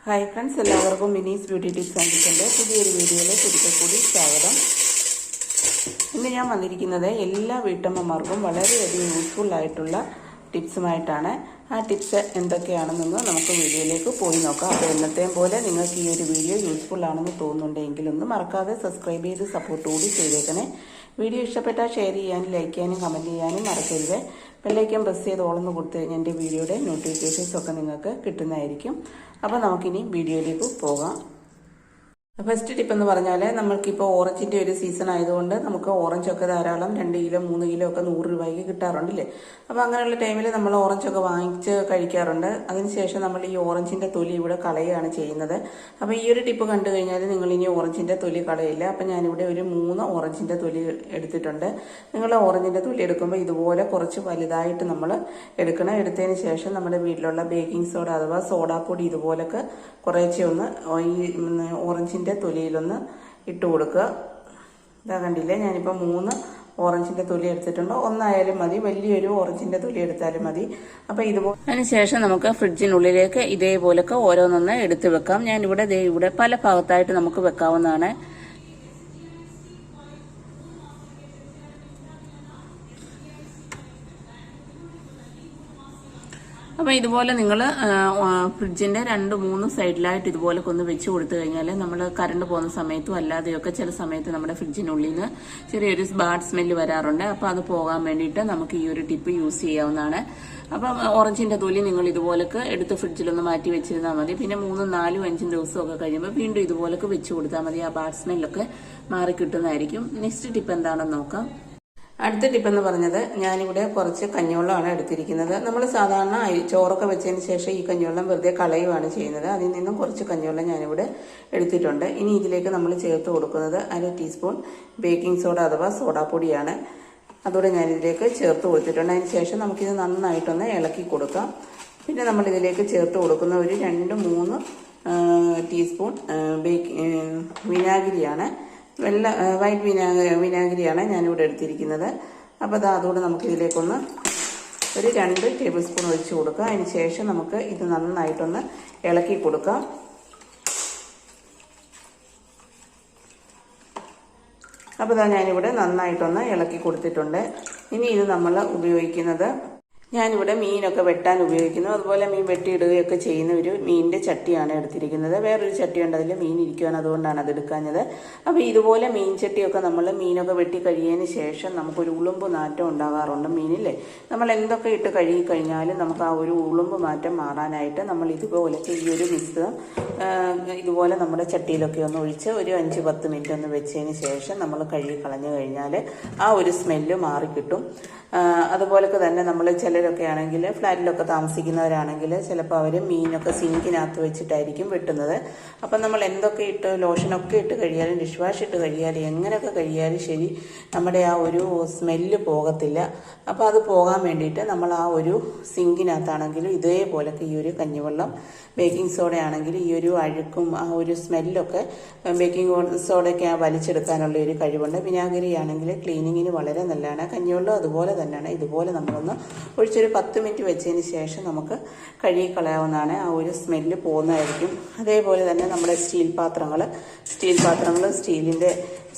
Hi friends, എല്ലാവർക്കും മിനീസ് beauty tips and ടിപ്സിൻ്റെ പുതിയൊരു വീഡിയോയിലേക്ക് ഒരിക്കൽ കൂടി സ്വാഗതം. ഇന്ന് ഞാൻ വന്നിരിക്കുന്നത് എല്ലാ വീട്ടമ്മമാർക്കും വളരെയധികം യൂസ്ഫുൾ ആയിട്ടുള്ള ടിപ്സുമായിട്ടാണ്. ആ ടിപ്സ് എന്തൊക്കെയാണെന്നൊന്ന് നമുക്ക് വീഡിയോയിലേക്ക് പോയി നോക്കാം. അപ്പോൾ എന്നത്തെയും പോലെ നിങ്ങൾക്ക് ഈ ഒരു വീഡിയോ യൂസ്ഫുൾ ആണെന്ന് തോന്നുന്നുണ്ടെങ്കിൽ ഒന്ന് മറക്കാതെ സബ്സ്ക്രൈബ് ചെയ്ത് സപ്പോർട്ട് കൂടി ചെയ്തേക്കണേ. വീഡിയോ ഇഷ്ടപ്പെട്ടാൽ ഷെയർ ചെയ്യാനും ലൈക്ക് ചെയ്യാനും കമൻറ്റ് ചെയ്യാനും മറക്കരുത്. ബെല്ലൈക്കൻ പ്രസ് ചെയ്ത് ഓളൊന്ന് കൊടുത്തു കഴിഞ്ഞാൽ എൻ്റെ വീഡിയോയുടെ നോട്ടിഫിക്കേഷൻസ് ഒക്കെ നിങ്ങൾക്ക് കിട്ടുന്നതായിരിക്കും. അപ്പോൾ നമുക്കിനി വീഡിയോയിലേക്ക് പോകാം. ഫസ്റ്റ് ടിപ്പ് എന്ന് പറഞ്ഞാൽ, നമ്മൾക്കിപ്പോൾ ഓറഞ്ചിൻ്റെ ഒരു സീസൺ ആയതുകൊണ്ട് നമുക്ക് ഓറഞ്ചൊക്കെ ധാരാളം 2 കിലോ 3 കിലോ ഒക്കെ 100 രൂപയ്ക്ക് കിട്ടാറുണ്ടല്ലേ. അപ്പോൾ അങ്ങനെയുള്ള ടൈമിൽ നമ്മൾ ഓറഞ്ചൊക്കെ വാങ്ങിച്ച് കഴിക്കാറുണ്ട്. അതിനുശേഷം നമ്മൾ ഈ ഓറഞ്ചിൻ്റെ തൊലി ഇവിടെ കളയുകയാണ് ചെയ്യുന്നത്. അപ്പോൾ ഈ ഒരു ടിപ്പ് കണ്ടു കഴിഞ്ഞാൽ നിങ്ങൾ ഇനി ഓറഞ്ചിൻ്റെ തൊലി കളയില്ല. അപ്പോൾ ഞാനിവിടെ ഒരു 3 ഓറഞ്ചിൻ്റെ തൊലി എടുത്തിട്ടുണ്ട്. നിങ്ങൾ ഓറഞ്ചിൻ്റെ തൊലി എടുക്കുമ്പോൾ ഇതുപോലെ കുറച്ച് വലുതായിട്ട് നമ്മൾ എടുക്കണം. എടുത്തതിന് ശേഷം നമ്മുടെ വീട്ടിലുള്ള ബേക്കിംഗ് സോഡ അഥവാ സോഡാപ്പൊടി ഇതുപോലൊക്കെ കുറേശ്ശെ ഒന്ന് ഈ ഓറഞ്ചിൻ്റെ തൊലിയിലൊന്ന് ഇട്ട് കൊടുക്കുക. ഇതാ കണ്ടില്ലേ, ഞാനിപ്പോൾ 3 ഓറഞ്ചിൻ്റെ തൊലി എടുത്തിട്ടുണ്ട്. ഒന്നായാലും മതി, വലിയൊരു ഓറഞ്ചിൻ്റെ തൊലി എടുത്താലും മതി. അപ്പോൾ ഇതുപോലെ അതിനുശേഷം നമുക്ക് ഫ്രിഡ്ജിനുള്ളിലേക്ക് ഇതേപോലൊക്കെ ഓരോന്നൊന്ന് എടുത്ത് വെക്കാം. ഞാനിവിടെ ഇവിടെ പല ഭാഗത്തായിട്ട് നമുക്ക് വെക്കാവുന്നതാണ്. അപ്പോൾ ഇതുപോലെ നിങ്ങൾ ഫ്രിഡ്ജിൻ്റെ 2-3 സൈഡിലായിട്ട് ഇതുപോലൊക്കെ ഒന്ന് വെച്ച് കൊടുത്തു കഴിഞ്ഞാൽ നമ്മൾ കറണ്ട് പോകുന്ന സമയത്തും അല്ലാതെയൊക്കെ ചില സമയത്ത് നമ്മുടെ ഫ്രിഡ്ജിനുള്ളിൽ നിന്ന് ചെറിയൊരു ബാഡ് സ്മെല്ല് വരാറുണ്ട്. അപ്പോൾ അത് പോകാൻ വേണ്ടിയിട്ട് നമുക്ക് ഈ ഒരു ടിപ്പ് യൂസ് ചെയ്യാവുന്നതാണ്. അപ്പം ഓറഞ്ചിൻ്റെ തൊലി നിങ്ങൾ ഇതുപോലൊക്കെ എടുത്ത് ഫ്രിഡ്ജിലൊന്ന് മാറ്റി വെച്ചിരുന്നാൽ മതി. പിന്നെ 3, 4, 5 ദിവസമൊക്കെ കഴിയുമ്പോൾ വീണ്ടും ഇതുപോലൊക്കെ വെച്ച് കൊടുത്താൽ മതി. ആ ബാഡ് സ്മെല്ലൊക്കെ മാറി കിട്ടുന്നതായിരിക്കും. നെക്സ്റ്റ് ടിപ്പ് എന്താണെന്ന് നോക്കാം. അടുത്ത ടിപ്പ് എന്ന് പറഞ്ഞത്, ഞാനിവിടെ കുറച്ച് കഞ്ഞിവെള്ളമാണ് എടുത്തിരിക്കുന്നത്. നമ്മൾ സാധാരണ ചോറൊക്കെ വെച്ചതിന് ശേഷം ഈ കഞ്ഞിവെള്ളം വെറുതെ കളയുകയാണ് ചെയ്യുന്നത്. അതിൽ നിന്നും കുറച്ച് കഞ്ഞിവെള്ളം ഞാനിവിടെ എടുത്തിട്ടുണ്ട്. ഇനി ഇതിലേക്ക് നമ്മൾ ചേർത്ത് കൊടുക്കുന്നത് 1/2 ടീസ്പൂൺ ബേക്കിംഗ് സോഡ അഥവാ സോഡാപ്പൊടിയാണ്. അതുകൂടെ ഞാനിതിലേക്ക് ചേർത്ത് കൊടുത്തിട്ടുണ്ട്. അതിന് ശേഷം നമുക്കിത് നന്നായിട്ടൊന്ന് ഇളക്കി കൊടുക്കാം. പിന്നെ നമ്മളിതിലേക്ക് ചേർത്ത് കൊടുക്കുന്ന ഒരു 2-3 ടീസ്പൂൺ വിനാഗിരിയാണ്. വൈറ്റ് വിനാഗിരിയാണ് ഞാനിവിടെ എടുത്തിരിക്കുന്നത്. അപ്പോൾ അതുകൂടെ നമുക്കിതിലേക്കൊന്ന് ഒരു 2 ടേബിൾ സ്പൂൺ ഒഴിച്ച് കൊടുക്കുക. അതിന് ശേഷം നമുക്ക് ഇത് നന്നായിട്ടൊന്ന് ഇളക്കി കൊടുക്കാം. അപ്പോൾ ഞാനിവിടെ നന്നായിട്ടൊന്ന് ഇളക്കി കൊടുത്തിട്ടുണ്ട്. ഇനി ഇത് നമ്മൾ ഉപയോഗിക്കുന്നത്, ഞാനിവിടെ മീനൊക്കെ വെട്ടാൻ ഉപയോഗിക്കുന്നു. അതുപോലെ മീൻ വെട്ടിയിടുകയൊക്കെ ചെയ്യുന്ന ഒരു മീനിൻ്റെ ചട്ടിയാണ് എടുത്തിരിക്കുന്നത്. വേറൊരു ചട്ടി ഉണ്ട്, അതിൽ മീൻ ഇരിക്കുകയാണ്, അതുകൊണ്ടാണ് അത് എടുക്കാഞ്ഞത്. അപ്പോൾ ഇതുപോലെ മീൻ ചട്ടിയൊക്കെ നമ്മൾ മീനൊക്കെ വെട്ടി കഴിയതിന് ശേഷം നമുക്കൊരു ഉളുമ്പ് നാറ്റം ഉണ്ടാകാറുണ്ട് മീനില്ലേ. നമ്മൾ എന്തൊക്കെ ഇട്ട് കഴുകി കഴിഞ്ഞാലും നമുക്ക് ആ ഒരു ഉളുമ്പ് മാറ്റം മാറാനായിട്ട് നമ്മൾ ഇതുപോലൊക്കെ ഈ ഒരു മിശ്രിതം ഇതുപോലെ നമ്മുടെ ചട്ടിയിലൊക്കെ ഒന്ന് ഒഴിച്ച് ഒരു 5-10 മിനിറ്റ് ഒന്ന് വെച്ചതിന് ശേഷം നമ്മൾ കഴുകി കളഞ്ഞു കഴിഞ്ഞാൽ ആ ഒരു സ്മെല്ല് മാറിക്കിട്ടും. അതുപോലൊക്കെ തന്നെ നമ്മൾ ചിലരൊക്കെ ആണെങ്കിൽ ഫ്ലാറ്റിലൊക്കെ താമസിക്കുന്നവരാണെങ്കിൽ ചിലപ്പോൾ അവർ മീനൊക്കെ സിങ്കിനകത്ത് വെച്ചിട്ടായിരിക്കും വെട്ടുന്നത്. അപ്പം നമ്മൾ എന്തൊക്കെ ഇട്ട് ലോഷനൊക്കെ ഇട്ട് കഴിയാലും ഡിഷ് വാഷ് ഇട്ട് കഴിയാലും എങ്ങനെയൊക്കെ കഴിയാലും ശരി, നമ്മുടെ ആ ഒരു സ്മെല്ല് പോകത്തില്ല. അപ്പോൾ അത് പോകാൻ വേണ്ടിയിട്ട് നമ്മൾ ആ ഒരു സിങ്കിനകത്താണെങ്കിലും ഇതേപോലൊക്കെ ഈ ഒരു കഞ്ഞിവെള്ളം, ബേക്കിംഗ് സോഡ ആണെങ്കിൽ ഈ ഒരു അഴുക്കും ആ ഒരു സ്മെല്ലൊക്കെ ബേക്കിംഗ് സോഡയൊക്കെ വലിച്ചെടുക്കാനുള്ള ഒരു കഴിവുണ്ട്. വിനാഗിരി ആണെങ്കിൽ ക്ലീനിങ്ങിന് വളരെ നല്ലതാണ്. കഞ്ഞിവെള്ളം അതുപോലെ തന്നെയാണ്. ഇതുപോലെ നമ്മളൊന്ന് ഒഴിച്ചൊരു 10 മിനിറ്റ് വെച്ചതിന് ശേഷം നമുക്ക് കഴുകി കളയാവുന്നതാണ്. ആ ഒരു സ്മെല്ല് പോകുന്നതായിരിക്കും. അതേപോലെ തന്നെ നമ്മുടെ സ്റ്റീൽ പാത്രങ്ങൾ, സ്റ്റീലിൻ്റെ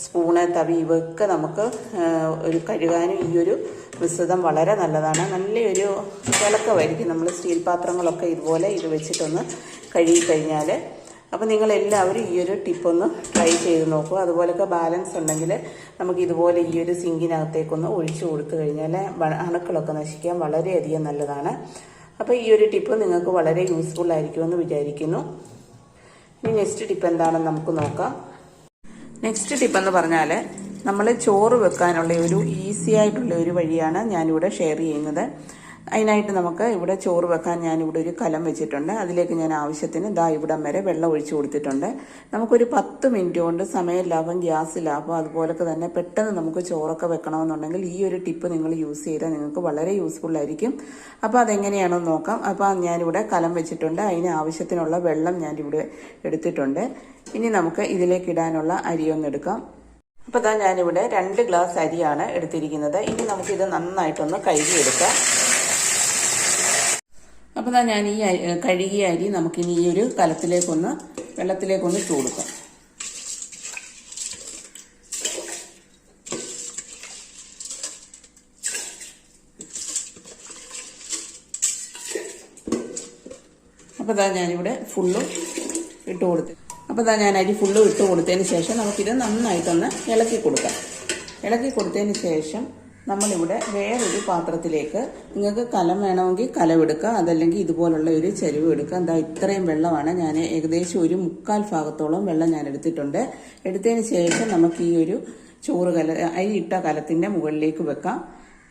സ്പൂണ്, തവി ഇവയൊക്കെ നമുക്ക് ഒരു കഴുകാനും ഈ ഒരു മിശ്രിതം വളരെ നല്ലതാണ്. നല്ലൊരു തിളക്കമായിരിക്കും നമ്മൾ സ്റ്റീൽ പാത്രങ്ങളൊക്കെ ഇതുപോലെ ഇത് വെച്ചിട്ടൊന്ന് കഴുകി കഴിഞ്ഞാൽ. അപ്പോൾ നിങ്ങളെല്ലാവരും ഈ ഒരു ടിപ്പൊന്ന് ട്രൈ ചെയ്ത് നോക്കുക. അതുപോലൊക്കെ ബാലൻസ് ഉണ്ടെങ്കിൽ നമുക്ക് ഇതുപോലെ ഈ ഒരു സിങ്കിനകത്തേക്കൊന്ന് ഒഴിച്ചു കൊടുത്തു കഴിഞ്ഞാൽ അണുക്കളൊക്കെ നശിക്കാൻ വളരെയധികം നല്ലതാണ്. അപ്പോൾ ഈ ഒരു ടിപ്പ് നിങ്ങൾക്ക് വളരെ യൂസ്ഫുൾ ആയിരിക്കുമെന്ന് വിചാരിക്കുന്നു. ഇനി നെക്സ്റ്റ് ടിപ്പ് എന്താണെന്ന് നമുക്ക് നോക്കാം. നെക്സ്റ്റ് ടിപ്പ് എന്ന് പറഞ്ഞാൽ, നമ്മൾ ചോറ് വെക്കാനുള്ള ഒരു ഈസി ആയിട്ടുള്ള ഒരു വഴിയാണ് ഞാനിവിടെ ഷെയർ ചെയ്യുന്നത്. അതിനായിട്ട് നമുക്ക് ഇവിടെ ചോറ് വെക്കാൻ ഞാനിവിടെ ഒരു കലം വെച്ചിട്ടുണ്ട്. അതിലേക്ക് ഞാൻ ആവശ്യത്തിന് ഇവിടം വരെ വെള്ളം ഒഴിച്ചു കൊടുത്തിട്ടുണ്ട്. നമുക്കൊരു 10 മിനിറ്റ് കൊണ്ട് സമയം ലാഭം, ഗ്യാസ് ലാഭം, അതുപോലൊക്കെ തന്നെ പെട്ടെന്ന് നമുക്ക് ചോറൊക്കെ വെക്കണമെന്നുണ്ടെങ്കിൽ ഈ ഒരു ടിപ്പ് നിങ്ങൾ യൂസ് ചെയ്താൽ നിങ്ങൾക്ക് വളരെ യൂസ്ഫുൾ ആയിരിക്കും. അപ്പോൾ അതെങ്ങനെയാണെന്ന് നോക്കാം. അപ്പോൾ ഞാനിവിടെ കലം വെച്ചിട്ടുണ്ട്. അതിന് ആവശ്യത്തിനുള്ള വെള്ളം ഞാനിവിടെ എടുത്തിട്ടുണ്ട്. ഇനി നമുക്ക് ഇതിലേക്ക് ഇടാനുള്ള അരിയൊന്നെടുക്കാം. അപ്പോൾ ഞാനിവിടെ 2 ഗ്ലാസ് അരിയാണ് എടുത്തിരിക്കുന്നത്. ഇനി നമുക്കിത് നന്നായിട്ടൊന്ന് കഴുകിയെടുക്കാം. അപ്പോൾ ഞാൻ ഈ കഴുകിയ അരി നമുക്കിനി ഈ ഒരു വെള്ളത്തിലേക്കൊന്ന് ഇട്ട് കൊടുക്കാം. അപ്പോൾ ഞാനിവിടെ ഫുള്ളും ഇട്ട് കൊടുത്തു. അപ്പോൾ ഞാൻ അരി ഫുള്ളും ഇട്ട് കൊടുത്തതിന് ശേഷം നമുക്കിത് നന്നായിട്ടൊന്ന് ഇളക്കി കൊടുക്കാം. ഇളക്കി കൊടുത്തതിന് ശേഷം നമ്മളിവിടെ വേറൊരു പാത്രത്തിലേക്ക്, നിങ്ങൾക്ക് കലം വേണമെങ്കിൽ കലം എടുക്കുക, അതല്ലെങ്കിൽ ഇതുപോലുള്ള ഒരു ചരുവ് എടുക്കുക. എന്താ ഇത്രയും വെള്ളമാണ്, ഞാൻ ഏകദേശം ഒരു 1/4 ഭാഗത്തോളം വെള്ളം ഞാൻ എടുത്തിട്ടുണ്ട്. എടുത്തതിന് ശേഷം നമുക്ക് ഈ ഒരു അരി ഇട്ട കലത്തിൻ്റെ മുകളിലേക്ക് വെക്കാം.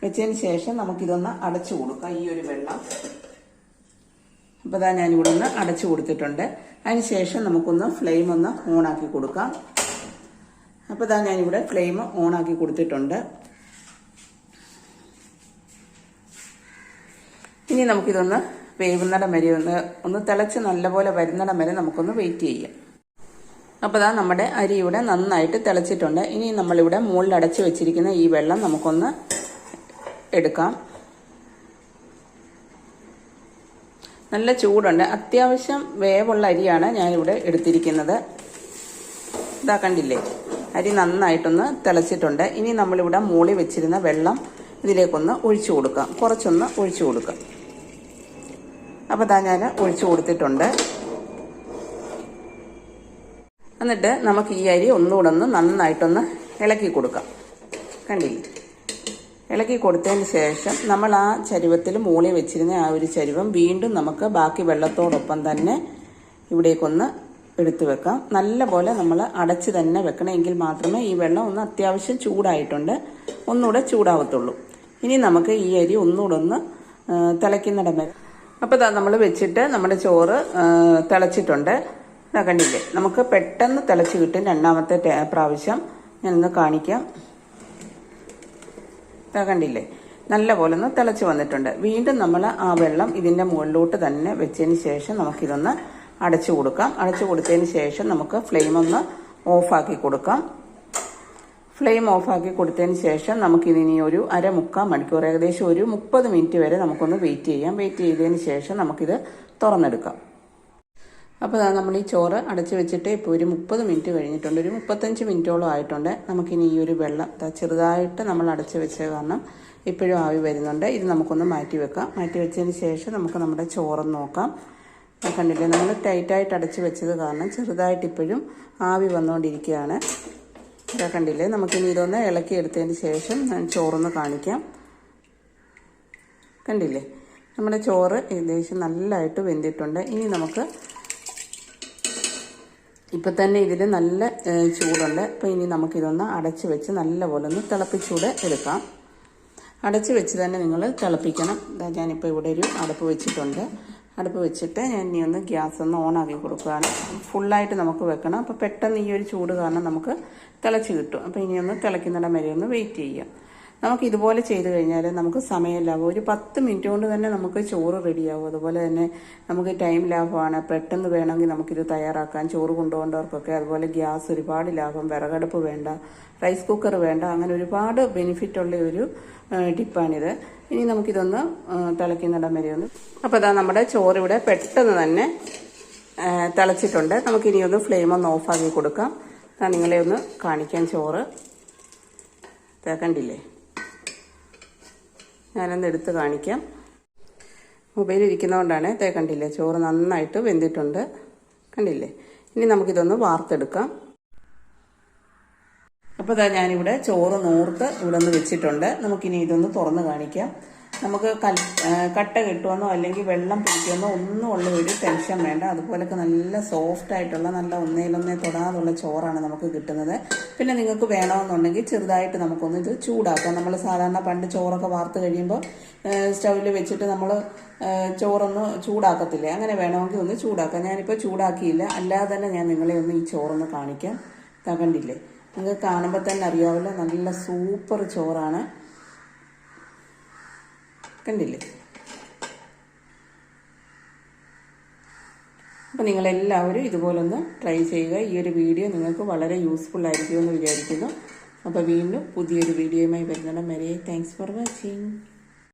വെച്ചതിന് ശേഷം നമുക്കിതൊന്ന് അടച്ചു കൊടുക്കാം. ഈ ഒരു വെള്ളം അപ്പോൾ ഞാനിവിടെ ഒന്ന് അടച്ചു കൊടുത്തിട്ടുണ്ട്. അതിന് ശേഷം നമുക്കൊന്ന് ഫ്ലെയിം ഒന്ന് ഓണാക്കി കൊടുക്കാം. അപ്പോൾ ഞാനിവിടെ ഫ്ലെയിം ഓണാക്കി കൊടുത്തിട്ടുണ്ട്. ഇനി നമുക്കിതൊന്ന് വേവുന്നിടം വരെ ഒന്ന് തിളച്ച് നല്ലപോലെ വരുന്നിടം വരെ നമുക്കൊന്ന് വെയിറ്റ് ചെയ്യാം. അപ്പോൾ നമ്മുടെ അരി ഇവിടെ നന്നായിട്ട് തിളച്ചിട്ടുണ്ട്. ഇനി നമ്മളിവിടെ മുകളിൽ അടച്ചു വെച്ചിരിക്കുന്ന ഈ വെള്ളം നമുക്കൊന്ന് എടുക്കാം. നല്ല ചൂടുണ്ട്. അത്യാവശ്യം വേവുള്ള അരിയാണ് ഞാനിവിടെ എടുത്തിരിക്കുന്നത്. ഇതാ കണ്ടില്ലേ, അരി നന്നായിട്ടൊന്ന് തിളച്ചിട്ടുണ്ട്. ഇനി നമ്മളിവിടെ മൂളി വെച്ചിരുന്ന വെള്ളം ഇതിലേക്കൊന്ന് ഒഴിച്ചു കൊടുക്കാം. കുറച്ചൊന്ന് ഒഴിച്ചു കൊടുക്കാം. അപ്പോൾ ഞാൻ ഒഴിച്ചു കൊടുത്തിട്ടുണ്ട്. എന്നിട്ട് നമുക്ക് ഈ അരി ഒന്നുകൂടെ നന്നായിട്ടൊന്ന് ഇളക്കി കൊടുക്കാം. കണ്ടില്ലേ, ഇളക്കി കൊടുത്തതിന് ശേഷം നമ്മൾ ആ ചരുവത്തിൽ മൂളി വെച്ചിരുന്ന ആ ഒരു ചരുവം വീണ്ടും നമുക്ക് ബാക്കി വെള്ളത്തോടൊപ്പം തന്നെ ഇവിടേക്കൊന്ന് എടുത്തു വെക്കാം. നല്ലപോലെ നമ്മൾ അടച്ച് തന്നെ വെക്കണം. എങ്കിൽ മാത്രമേ ഈ വെള്ളം ഒന്ന് അത്യാവശ്യം ചൂടായിട്ടുണ്ട്, ഒന്നുകൂടെ ചൂടാവത്തുള്ളൂ. ഇനി നമുക്ക് ഈ അരി ഒന്നുകൂടെ തിളയ്ക്കുന്നിടം വരെ. അപ്പോൾ നമ്മൾ വെച്ചിട്ട് നമ്മുടെ ചോറ് തിളച്ചിട്ടുണ്ട്. കണ്ടില്ലേ, നമുക്ക് പെട്ടെന്ന് തിളച്ച് കിട്ടും. രണ്ടാമത്തെ പ്രാവശ്യം ഞാനൊന്ന് കാണിക്കാം. കണ്ടില്ലേ, നല്ല പോലെ ഒന്ന് തിളച്ച് വന്നിട്ടുണ്ട്. വീണ്ടും നമ്മൾ ആ വെള്ളം ഇതിൻ്റെ മുകളിലോട്ട് തന്നെ വെച്ചതിന് ശേഷം നമുക്കിതൊന്ന് അടച്ചു കൊടുക്കാം. അടച്ചു കൊടുത്തതിന് ശേഷം നമുക്ക് ഫ്ലെയിം ഒന്ന് ഓഫാക്കി കൊടുക്കാം. ഫ്ലെയിം ഓഫാക്കി കൊടുത്തതിന് ശേഷം നമുക്കിതിനി ഒരു 1/4 മണിക്കൂർ, ഏകദേശം ഒരു 30 മിനിറ്റ് വരെ നമുക്കൊന്ന് വെയിറ്റ് ചെയ്യാം. വെയിറ്റ് ചെയ്തതിന് ശേഷം നമുക്കിത് തുറന്നെടുക്കാം. അപ്പോൾ നമ്മൾ ഈ ചോറ് അടച്ചു വെച്ചിട്ട് ഇപ്പോൾ ഒരു 30 മിനിറ്റ് കഴിഞ്ഞിട്ടുണ്ട്. ഒരു 35 മിനിറ്റോളം ആയിട്ടുണ്ട്. നമുക്കിനി ഈ ഒരു വെള്ളം ചെറുതായിട്ട് നമ്മൾ അടച്ചു വെച്ച കാരണം ഇപ്പോഴും ആവി വരുന്നുണ്ട്. ഇത് നമുക്കൊന്ന് മാറ്റി വെക്കാം. മാറ്റി വെച്ചതിന് ശേഷം നമുക്ക് നമ്മുടെ ചോറൊന്ന് നോക്കാം. കണ്ടില്ലേ, നമ്മൾ ടൈറ്റായിട്ട് അടച്ചു വെച്ചത് കാരണം ചെറുതായിട്ട് ഇപ്പോഴും ആവി വന്നുകൊണ്ടിരിക്കുകയാണ്. കണ്ടില്ലേ, നമുക്കിനി ഇതൊന്ന് ഇളക്കി എടുത്തതിന് ശേഷം ഞാൻ ചോറൊന്ന് കാണിക്കാം. കണ്ടില്ലേ, നമ്മുടെ ചോറ് ഏകദേശം നല്ലതായിട്ട് വെന്തിട്ടുണ്ട്. ഇനി നമുക്ക് ഇപ്പം തന്നെ ഇതിൽ നല്ല ചൂടുണ്ട്. അപ്പോൾ ഇനി നമുക്കിതൊന്ന് അടച്ച് വെച്ച് നല്ലപോലെ ഒന്ന് തിളപ്പിച്ചൂടെ എടുക്കാം. അടച്ച് വെച്ച് തന്നെ നിങ്ങൾ തിളപ്പിക്കണം. ഞാനിപ്പോൾ ഇവിടെ ഒരു അടുപ്പ് വെച്ചിട്ടുണ്ട്. അടുപ്പ് വെച്ചിട്ട് ഞാൻ ഇനി ഒന്ന് ഗ്യാസ് ഒന്ന് ഓണാക്കി കൊടുക്കുകയാണ്. ഫുള്ളായിട്ട് നമുക്ക് വെക്കണം. അപ്പോൾ പെട്ടെന്ന് ഈ ഒരു ചൂട് കാരണം നമുക്ക് തിളച്ച് കിട്ടും. അപ്പോൾ ഇനി ഒന്ന് തിളയ്ക്കുന്നിടം വരെ ഒന്ന് വെയിറ്റ് ചെയ്യാം. നമുക്ക് ഇതുപോലെ ചെയ്ത് കഴിഞ്ഞാൽ നമുക്ക് സമയം ലാഭം. ഒരു 10 മിനിറ്റ് കൊണ്ട് തന്നെ നമുക്ക് ചോറ് റെഡിയാവും. അതുപോലെ തന്നെ നമുക്ക് ടൈം ലാഭമാണ്. പെട്ടെന്ന് വേണമെങ്കിൽ നമുക്കിത് തയ്യാറാക്കാൻ, ചോറ് കൊണ്ടുപോകേണ്ടവർക്കൊക്കെ. അതുപോലെ ഗ്യാസ് ഒരുപാട് ലാഭം, വിറകടുപ്പ് വേണ്ട, റൈസ് കുക്കർ വേണ്ട, അങ്ങനെ ഒരുപാട് ബെനിഫിറ്റ് ഉള്ള ഒരു ടിപ്പാണിത്. ഇനി നമുക്കിതൊന്ന് തിളയ്ക്കുന്നിടം വരെ ഒന്ന്. അപ്പോൾ നമ്മുടെ ചോറ് ഇവിടെ പെട്ടെന്ന് തന്നെ തിളച്ചിട്ടുണ്ട്. നമുക്കിനി ഒന്ന് ഫ്ലെയിം ഒന്ന് ഓഫാക്കി കൊടുക്കാം. നിങ്ങളെ ഒന്ന് കാണിക്കാൻ ചോറ് കണ്ടില്ലേ, ഞാനൊന്ന് എടുത്ത് കാണിക്കാം. മൊബൈൽ ഇരിക്കുന്നതുകൊണ്ടാണ്. കണ്ടില്ലേ, ചോറ് നന്നായിട്ട് വെന്തിട്ടുണ്ട്. കണ്ടില്ലേ, ഇനി നമുക്കിതൊന്ന് വാർത്തെടുക്കാം. അപ്പോൾ ഞാനിവിടെ ചോറ് നൂർത്ത് ഇവിടെ ഒന്ന് വെച്ചിട്ടുണ്ട്. നമുക്കിനി ഇതൊന്ന് തുറന്ന് കാണിക്കാം. നമുക്ക് കട്ട കിട്ടുമെന്നോ അല്ലെങ്കിൽ വെള്ളം പിടിക്കുമെന്നോ ഒന്നും ഉള്ള ഒരു ടെൻഷൻ വേണ്ട. അതുപോലൊക്കെ നല്ല സോഫ്റ്റ് ആയിട്ടുള്ള, നല്ല ഒന്നേലൊന്നേ തൊടാതുള്ള ചോറാണ് നമുക്ക് കിട്ടുന്നത്. പിന്നെ നിങ്ങൾക്ക് വേണമെന്നുണ്ടെങ്കിൽ ചെറുതായിട്ട് നമുക്കൊന്ന് ഇത് ചൂടാക്കാം. നമ്മൾ സാധാരണ പണ്ട് ചോറൊക്കെ വാർത്ത് കഴിയുമ്പോൾ സ്റ്റൗവിൽ വെച്ചിട്ട് നമ്മൾ ചോറൊന്ന് ചൂടാക്കത്തില്ലേ, അങ്ങനെ വേണമെങ്കിൽ ഒന്ന് ചൂടാക്കാം. ഞാനിപ്പോൾ ചൂടാക്കിയില്ല, അല്ലാതെ തന്നെ ഞാൻ നിങ്ങളെ ഒന്ന് ഈ ചോറൊന്ന് കാണിക്കാം. കണ്ടില്ലേ, നിങ്ങൾക്ക് കാണുമ്പോൾ തന്നെ അറിയാമല്ലോ, നല്ല സൂപ്പർ ചോറാണ്. കണ്ടില്ലേ, അപ്പോൾ നിങ്ങളെല്ലാവരും ഇതുപോലൊന്ന് ട്രൈ ചെയ്യുക. ഈ ഒരു വീഡിയോ നിങ്ങൾക്ക് വളരെ യൂസ്ഫുൾ ആയിരിക്കുമെന്ന് വിചാരിക്കുന്നു. അപ്പോൾ വീണ്ടും പുതിയൊരു വീഡിയോയുമായി വരുന്നിടം വരെ താങ്ക്സ് ഫോർ വാച്ചിങ്.